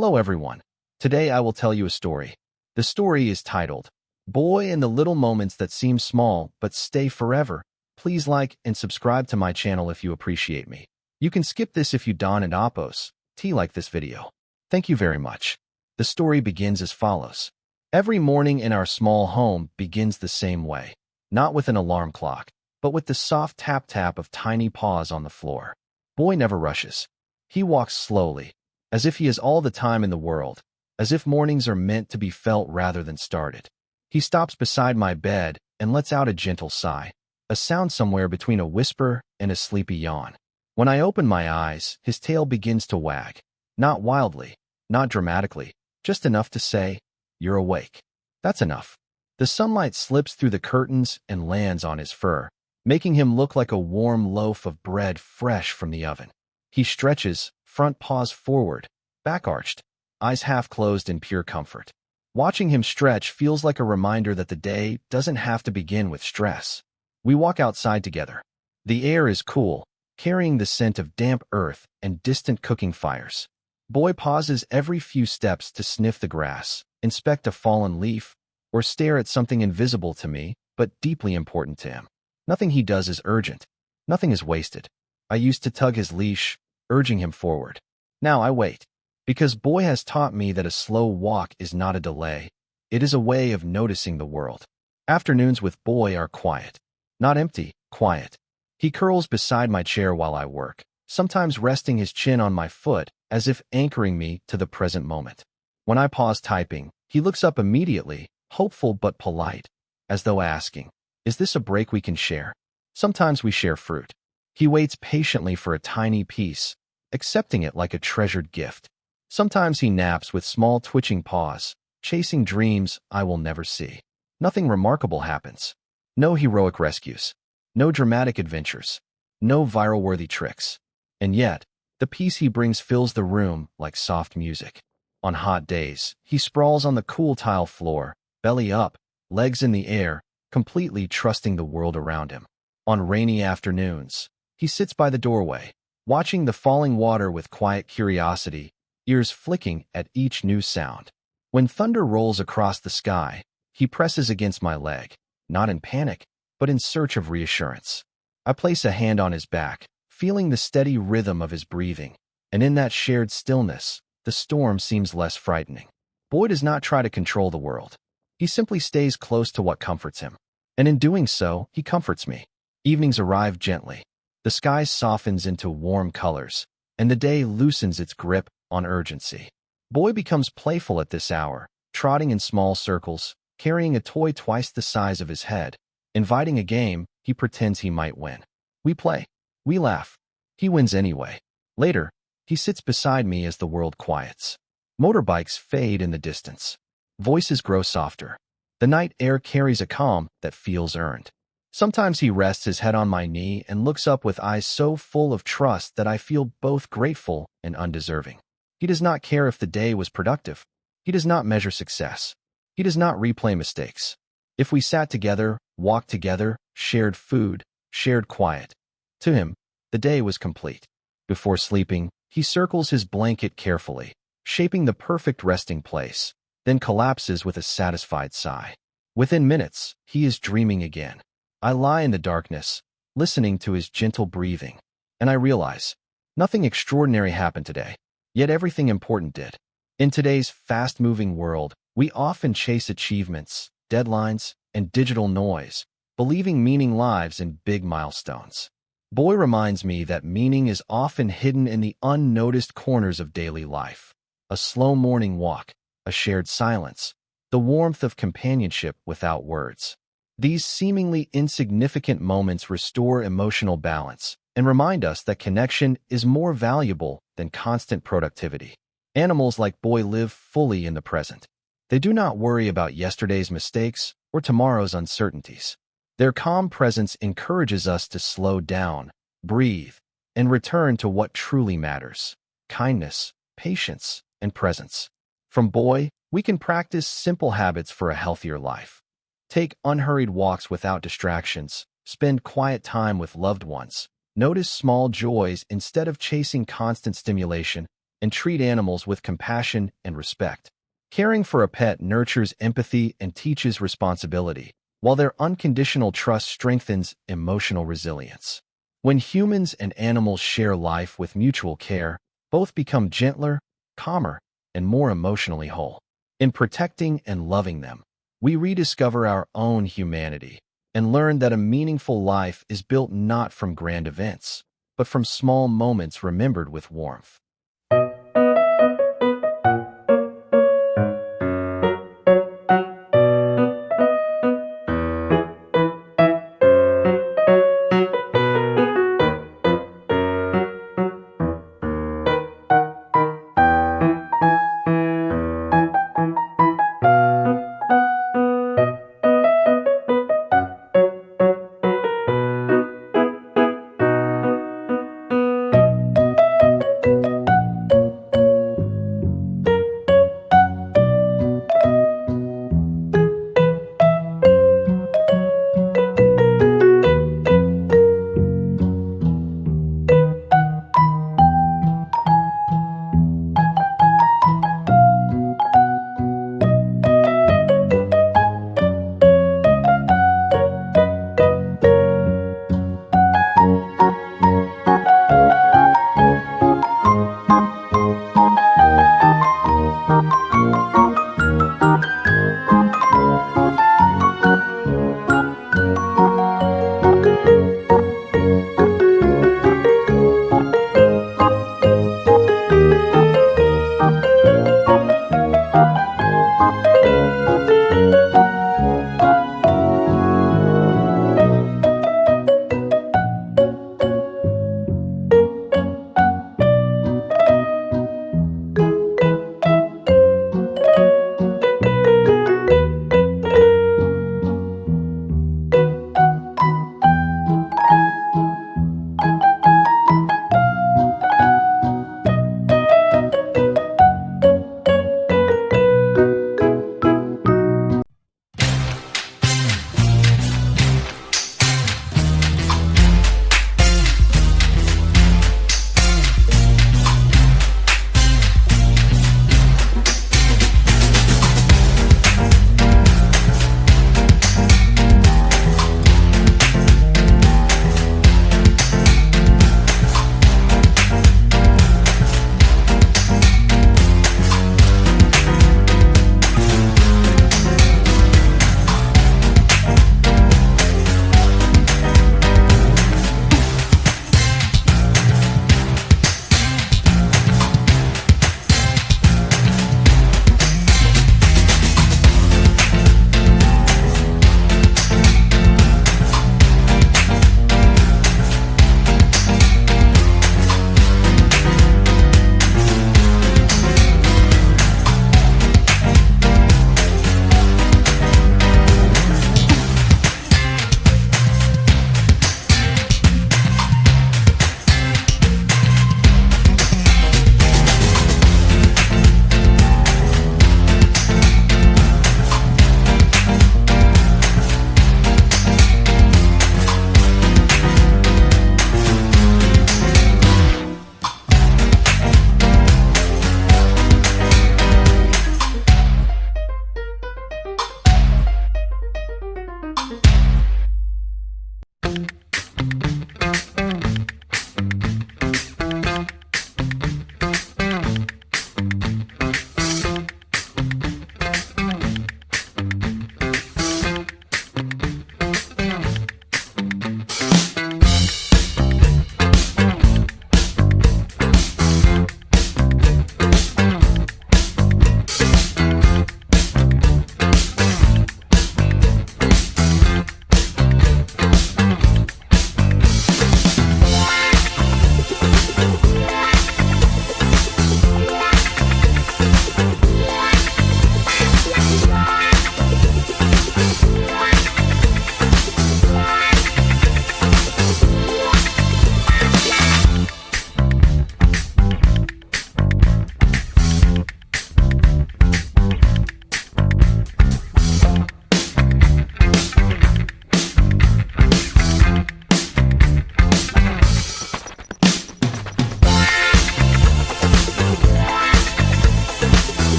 Hello everyone. Today I will tell you a story. The story is titled, Boy and the Little Moments That Seem Small But Stay Forever. Please like and subscribe to my channel if you appreciate me. You can skip this if you don't and oppose. Like this video. Thank you very much. The story begins as follows. Every morning in our small home begins the same way. Not with an alarm clock, but with the soft tap-tap of tiny paws on the floor. Boy never rushes. He walks slowly, as if he has all the time in the world, as if mornings are meant to be felt rather than started. He stops beside my bed and lets out a gentle sigh, a sound somewhere between a whisper and a sleepy yawn. When I open my eyes, his tail begins to wag. Not wildly, not dramatically, just enough to say, "You're awake." That's enough. The sunlight slips through the curtains and lands on his fur, making him look like a warm loaf of bread fresh from the oven. He stretches, front paws forward, back arched, eyes half closed in pure comfort. Watching him stretch feels like a reminder that the day doesn't have to begin with stress. We walk outside together. The air is cool, carrying the scent of damp earth and distant cooking fires. Boy pauses every few steps to sniff the grass, inspect a fallen leaf, or stare at something invisible to me, but deeply important to him. Nothing he does is urgent. Nothing is wasted. I used to tug his leash, urging him forward. Now I wait, because Boy has taught me that a slow walk is not a delay. It is a way of noticing the world. Afternoons with Boy are quiet. Not empty, quiet. He curls beside my chair while I work, sometimes resting his chin on my foot, as if anchoring me to the present moment. When I pause typing, he looks up immediately, hopeful but polite, as though asking, "Is this a break we can share?" Sometimes we share fruit. He waits patiently for a tiny piece, accepting it like a treasured gift. Sometimes he naps with small twitching paws, chasing dreams I will never see. Nothing remarkable happens. No heroic rescues. No dramatic adventures. No viral-worthy tricks. And yet, the peace he brings fills the room like soft music. On hot days, he sprawls on the cool tile floor, belly up, legs in the air, completely trusting the world around him. On rainy afternoons, he sits by the doorway, watching the falling water with quiet curiosity, ears flicking at each new sound. When thunder rolls across the sky, he presses against my leg, not in panic, but in search of reassurance. I place a hand on his back, feeling the steady rhythm of his breathing, and in that shared stillness, the storm seems less frightening. Boy does not try to control the world. He simply stays close to what comforts him. And in doing so, he comforts me. Evenings arrive gently. The sky softens into warm colors, and the day loosens its grip on urgency. Boy becomes playful at this hour, trotting in small circles, carrying a toy twice the size of his head. Inviting a game, he pretends he might win. We play. We laugh. He wins anyway. Later, he sits beside me as the world quiets. Motorbikes fade in the distance. Voices grow softer. The night air carries a calm that feels earned. Sometimes he rests his head on my knee and looks up with eyes so full of trust that I feel both grateful and undeserving. He does not care if the day was productive. He does not measure success. He does not replay mistakes. If we sat together, walked together, shared food, shared quiet, to him, the day was complete. Before sleeping, he circles his blanket carefully, shaping the perfect resting place, then collapses with a satisfied sigh. Within minutes, he is dreaming again. I lie in the darkness, listening to his gentle breathing, and I realize nothing extraordinary happened today, yet everything important did. In today's fast-moving world, we often chase achievements, deadlines, and digital noise, believing meaning lives in big milestones. Boy reminds me that meaning is often hidden in the unnoticed corners of daily life. A slow morning walk, a shared silence, the warmth of companionship without words. These seemingly insignificant moments restore emotional balance and remind us that connection is more valuable than constant productivity. Animals like Boy live fully in the present. They do not worry about yesterday's mistakes or tomorrow's uncertainties. Their calm presence encourages us to slow down, breathe, and return to what truly matters: kindness, patience, and presence. From Boy, we can practice simple habits for a healthier life. Take unhurried walks without distractions, spend quiet time with loved ones, notice small joys instead of chasing constant stimulation, and treat animals with compassion and respect. Caring for a pet nurtures empathy and teaches responsibility, while their unconditional trust strengthens emotional resilience. When humans and animals share life with mutual care, both become gentler, calmer, and more emotionally whole. In protecting and loving them, we rediscover our own humanity and learn that a meaningful life is built not from grand events, but from small moments remembered with warmth.